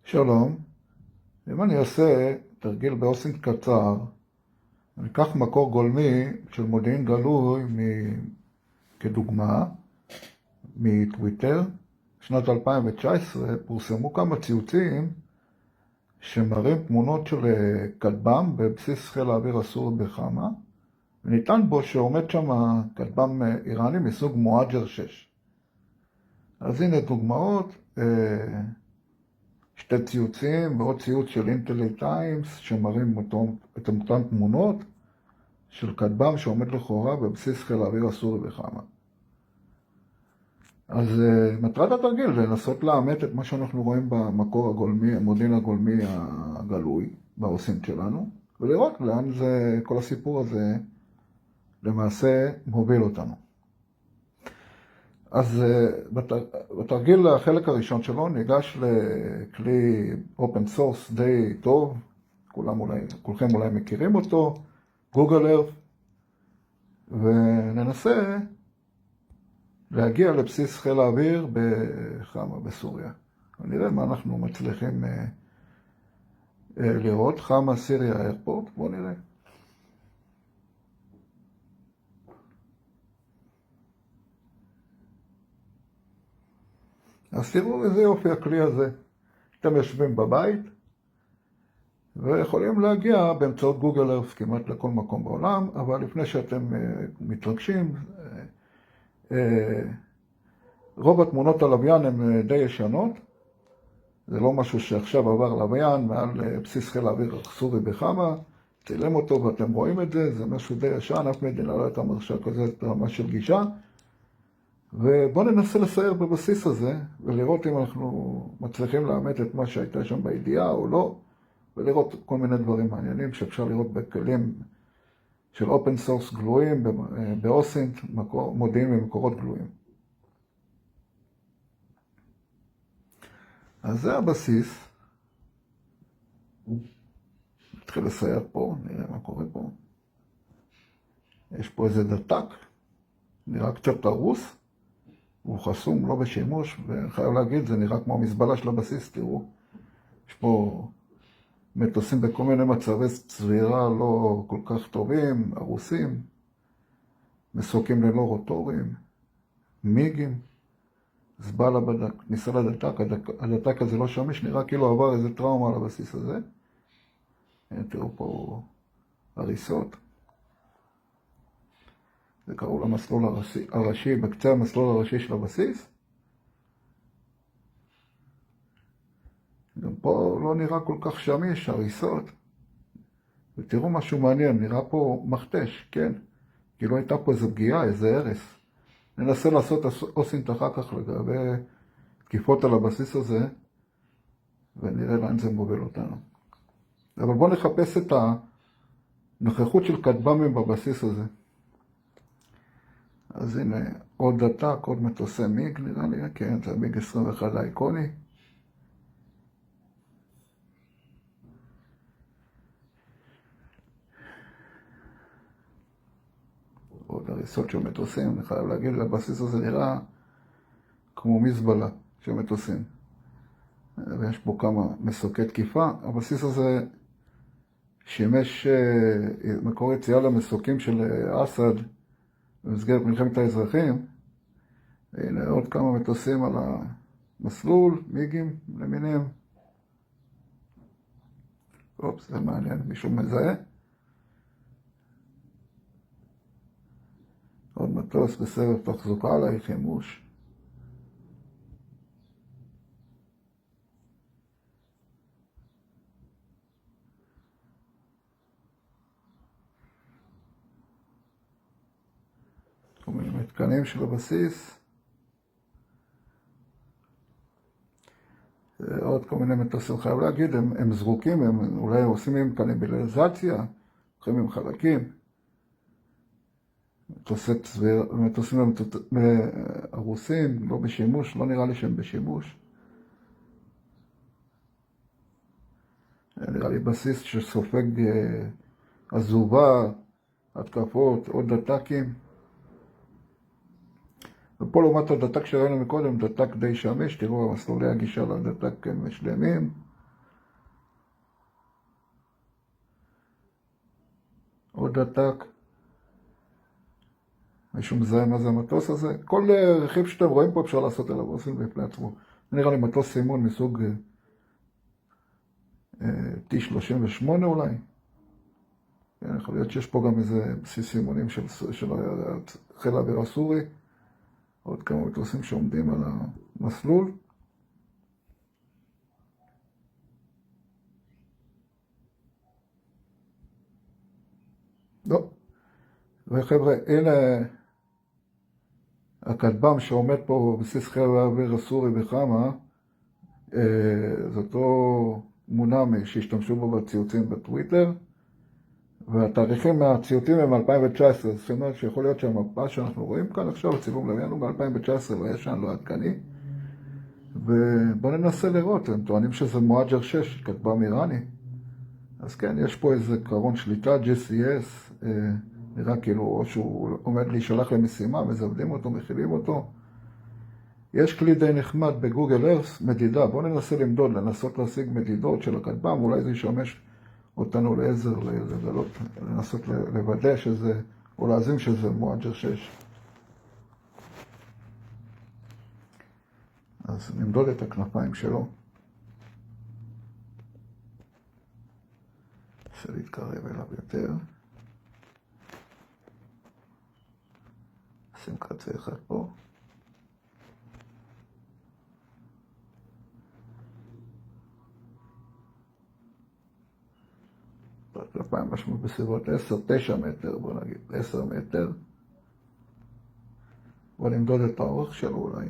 שלום, אם אני אעשה תרגיל באוסינט קצר, אני אקח מקור גולמי של מודיעין גלוי כדוגמה, מטוויטר. שנת 2019 פורסמו כמה ציוצים שמראים תמונות של כטב"ם בבסיס חיל האוויר הסורי בחמה, וניתן בו שעומד שם כטב"ם איראני מסוג מואג'ר 6. אז הנה דוגמאות, שתי ציוצים ועוד ציוץ של אינטלי טיימס שמראים את אותן תמונות של כטב"ם שעומד לכאורה בבסיס חיל האוויר הסורי בחמה. אז מטרת התרגיל זה לנסות לאמת את מה שאנחנו רואים במקור הגולמי, המודיעין הגולמי הגלוי באוסינט שלנו, ולראות לאן כל הסיפור הזה למעשה מוביל אותנו. אז בתרגיל החלק הראשון שלו ניגש לכלי אופן סורס די טוב, כולכם אולי מכירים אותו, גוגל ארת, וננסה להגיע לבסיס חיל האוויר בחמה בסוריה. ונראה מה אנחנו מצליחים לראות. חמה סיריה איירפורט, בואו נראה. אז תראו איזה יופי הכלי הזה. אתם יושבים בבית ויכולים להגיע באמצעות גוגל ארת כמעט לכל מקום בעולם, אבל לפני שאתם מתרגשים, רוב התמונות הלוויין הן די ישנות. זה לא משהו שעכשיו עבר לוויין מעל בסיס חיל האוויר הסורי בחמה, צילם אותו ואתם רואים את זה, זה משהו די ישן, אף מדינה לא הייתה מרשה כזאת ברמה של גישה. ובואו ננסה לסייר בבסיס הזה, ולראות אם אנחנו מצליחים לאמת את מה שהייתה שם בידיעה או לא, ולראות כל מיני דברים מעניינים שאפשר לראות בכלים של אופן סורס גלויים, באוסינט, מודיעין ממקורות גלויים. אז זה הבסיס. נתחיל לסייר פה, נראה מה קורה פה. יש פה איזה דתק, נראה קצת הרוס. הוא חסום, לא בשימוש, וחייב להגיד, זה נראה כמו המזבלה של הבסיס, תראו. יש פה מטוסים בכל מיני מצבי צבירה לא כל כך טובים, הרוסים, מסוקים ללא רוטורים, מיגים, זבלה ניסה לדתק, הדתק הזה לא שמיש, נראה כאילו עבר איזה טראומה על הבסיס הזה. תראו פה הריסות. זה קראו למסלול הראשי, בקצה המסלול הראשי של הבסיס. גם פה לא נראה כל כך שמיש, הריסות. ותראו משהו מעניין, נראה פה מכתש, כן? כאילו הייתה פה איזו פגיעה, איזה הרס. ננסה לעשות אוסינט אחר כך לגבי תקיפות על הבסיס הזה, ונראה לאן זה מוביל אותנו. אבל בואו נחפש את הנוכחות של כטב"מים בבסיס הזה. אז הנה עוד דתק, עוד מטוסי מיג נראה לי, כן, זה מיג 21 האיקוני. עוד הריסות של מטוסים, אני חייב להגיד, הבסיס הזה נראה כמו מזבלה של מטוסים. ויש פה כמה מסוקי תקיפה. הבסיס הזה שימש מקור יציאה למסוקים של אסד, במסגרת מלחמת האזרחים. הנה עוד כמה מטוסים על המסלול, מיגים למיניהם. אופס, זה מעניין, מישהו מזהה. עוד מטוס בסבב תחזוקה עליי, חימוש. כל מיני מתקנים של הבסיס. עוד כל מיני מטוסים, חייב להגיד, הם זרוקים, הם אולי עושים עם קניבליזציה, הולכים עם חלקים. מטוסים הרוסים, לא בשימוש, לא נראה לי שהם בשימוש. נראה לי בסיס שסופג עזובה, התקפות, עוד דתקים. ופה לעומת הדתק שראינו מקודם, דתק די שמיש, תראו המסלולי הגישה לדתק הם שלמים. עוד עתק. מישהו מזהה מה זה המטוס הזה? כל רכיב שאתם רואים פה אפשר לעשות עליו אוסינג בפני עצמו. זה נראה לי מטוס סימון מסוג T-38 אולי. יכול להיות שיש פה גם איזה בסיס סימונים של חיל האוויר הסורי. עוד כמה מטוסים שעומדים על המסלול. לא. וחבר'ה, הנה הכטב"ם שעומד פה בבסיס חיל האוויר הסורי בחמה. זה אותו תמונה שהשתמשו בו בציוצים בטוויטר. והתאריכים מהציוצים הם 2019, זאת אומרת שיכול להיות שהמפה שאנחנו רואים כאן עכשיו, הצילום לוויין הוא ב-2019, לא ישן, לא עדכני. ובואו ננסה לראות, הם טוענים שזה מואג'ר 6, כטב"ם איראני. אז כן, יש פה איזה קרון שליטה, GCS, נראה כאילו או שהוא עומד להישלח למשימה, מזוודים אותו, מכילים אותו. יש כלי די נחמד בגוגל ארת' מדידה, בואו ננסה למדוד, לנסות להשיג מדידות של הכטב"ם, אולי זה ישמש אותנו לעזר, לנסות לוודא שזה, או להזים שזה מואג'ר 6. אז נמדוד את הכנפיים שלו. ננסה להתקרב אליו יותר. שים קצה אחד פה. כנפיים משמעות בסביבות 10-9 מטר, בוא נגיד, 10 מטר. בוא נמדוד את האורך שלו אולי.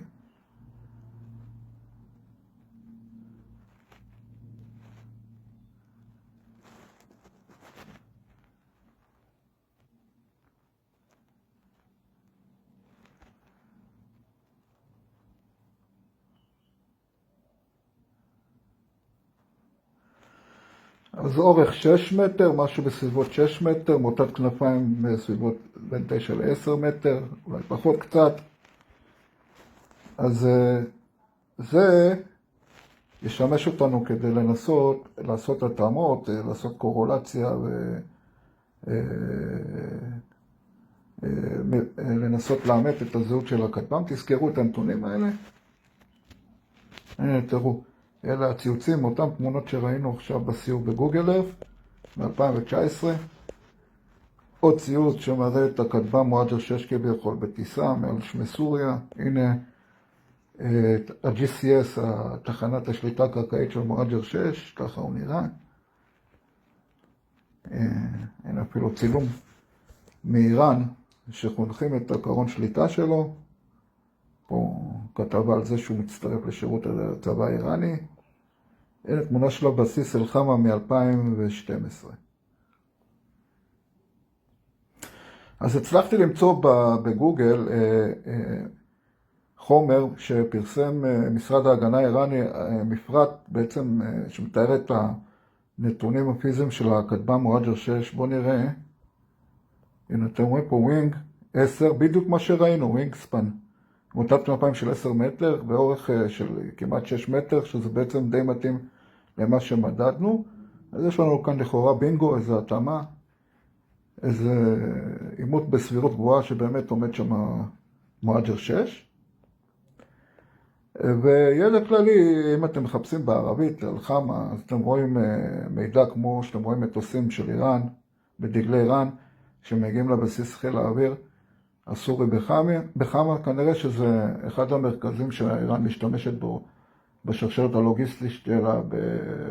אז אורך 6 מטר, משהו בסביבות 6 מטר, מוטת כנפיים בסביבות בין 9 ל-10 מטר, אולי פחות קצת. אז זה ישמש אותנו כדי לנסות, לעשות התאמות, לעשות קורולציה ולנסות לאמת את הזהות של הכטב"ם. תזכרו את הנתונים האלה. הנה, תראו. אלה הציוצים, אותם תמונות שראינו עכשיו בסיור בגוגל ארת' מ-2019. עוד ציוץ שמראה את הכטב"ם מואג'ר 6 כביכול בטיסה מעל שמי סוריה. הנה ה-GCS, תחנת השליטה הקרקעית של מואג'ר 6, ככה הוא נראה. הנה אפילו צילום מאיראן שחונכים את הקרון שליטה שלו. פה כתבה על זה שהוא מצטרף לשירות הצבא האיראני. הנה תמונה שלו בסיס אל-חמה מ-2012. אז הצלחתי למצוא בגוגל חומר שפרסם משרד ההגנה האיראני, מפרט בעצם שמתאר את הנתונים הפיזיים של הכטב"ם מואג'ר 6. בואו נראה. הנה אתם רואים פה ווינג 10, בדיוק מה שראינו, ווינג ספן. מוטת כנפיים של 10 מטר, באורך של כמעט 6 מטר, שזה בעצם די מתאים למה שמדדנו. אז יש לנו כאן לכאורה בינגו, איזו התאמה, איזה אימות בסבירות גבוהה שבאמת עומד שם מואג'ר 6. וידע כללי, אם אתם מחפשים בערבית על חמה, אז אתם רואים מידע כמו שאתם רואים מטוסים של איראן, בדגלי איראן, שמגיעים לבסיס חיל האוויר הסורי בחמה. כנראה שזה אחד המרכזים שאיראן משתמשת בו בשרשרת הלוגיסטית שלה,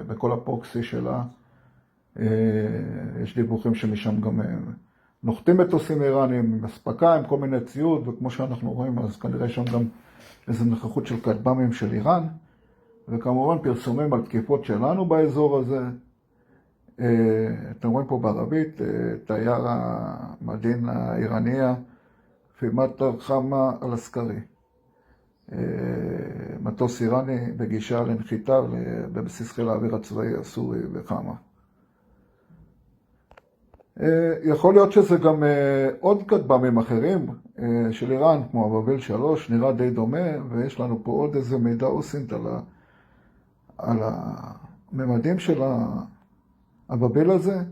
בכל הפרוקסי שלה. יש דיווחים שמשם גם נוחתים מטוסים איראנים עם אספקה, עם כל מיני ציוד, וכמו שאנחנו רואים, אז כנראה שם גם איזו נוכחות של כטב"מים של איראן, וכמובן פרסומים על תקיפות שלנו באזור הזה. אתם רואים פה בערבית, תייר המדין האיראניה, פימטר חמה אל-עסקרי. מטוס איראני בגישה לנחיתה בבסיס חיל האוויר הצבאי הסורי בחמה. יכול להיות שזה גם עוד כטב"מים אחרים של איראן, כמו אבאביל 3, נראה די דומה, ויש לנו פה עוד איזה מידע אוסינט על הממדים של האבאביל הזה.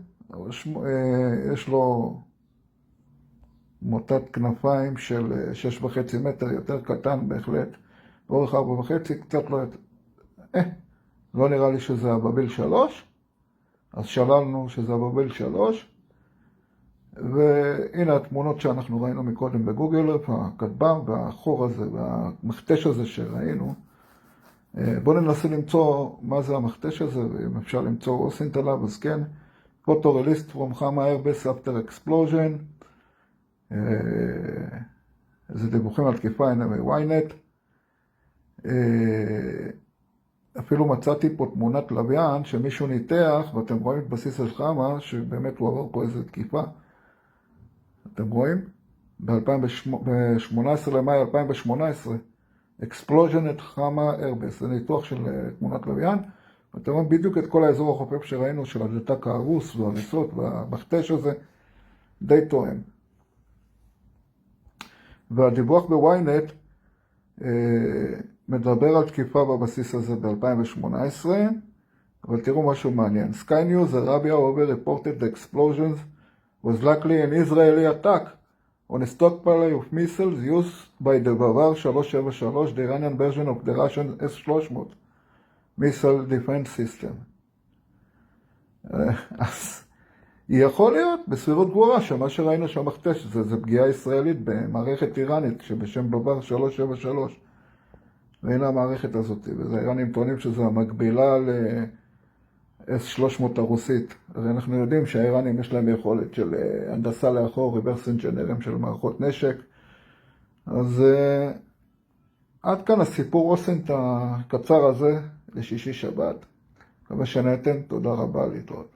יש לו מוטת כנפיים של 6.5 מטר, יותר קטן בהחלט, באורך 4.5, קצת לא יותר. לא נראה לי שזה הבביל 3, אז שללנו שזה הבביל 3, והנה התמונות שאנחנו ראינו מקודם בגוגל, הכטב"ם והחור הזה והמכתש הזה שראינו. בואו ננסה למצוא מה זה המכתש הזה, ואם אפשר למצוא אוסינט עליו, אז כן. Photorealist from Hama Airbase after explosion. זה דיווחים על תקיפה, הנה מ-ynet. אפילו מצאתי פה תמונת לוויין שמישהו ניתח, ואתם רואים את בסיס של חמה, שבאמת הוא עבר פה איזו תקיפה. אתם רואים? ב-18 למאי 2018, Explosion at Hama Airbase, זה ניתוח של תמונת לוויין, ואתם רואים בדיוק את כל האזור החופף שראינו, של הדלתק ההרוס והריסות והמכתש הזה, די תואם. והדיווח בוויינט מדבר על תקיפה בבסיס הזה ב-2018, אבל תראו משהו מעניין. Sky News Arabia over reported the explosions was likely an Israeli attack on a stockpile of missiles used by the Bavar 373, the Iranian version of the Russian S-300 missile defense system. אז יכול להיות בסבירות גבוהה שמה שראינו שהמכתש זה פגיעה ישראלית במערכת איראנית שבשם בבר 373. והנה המערכת הזאת, וזה האיראנים טוענים שזה המקבילה ל-S-300 הרוסית. הרי אנחנו יודעים שהאיראנים יש להם יכולת של הנדסה לאחור, reverse engineering של מערכות נשק. אז עד כאן הסיפור אוסינט הקצר הזה לשישי שבת. מקווה שנהנתם, תודה רבה, להתראות.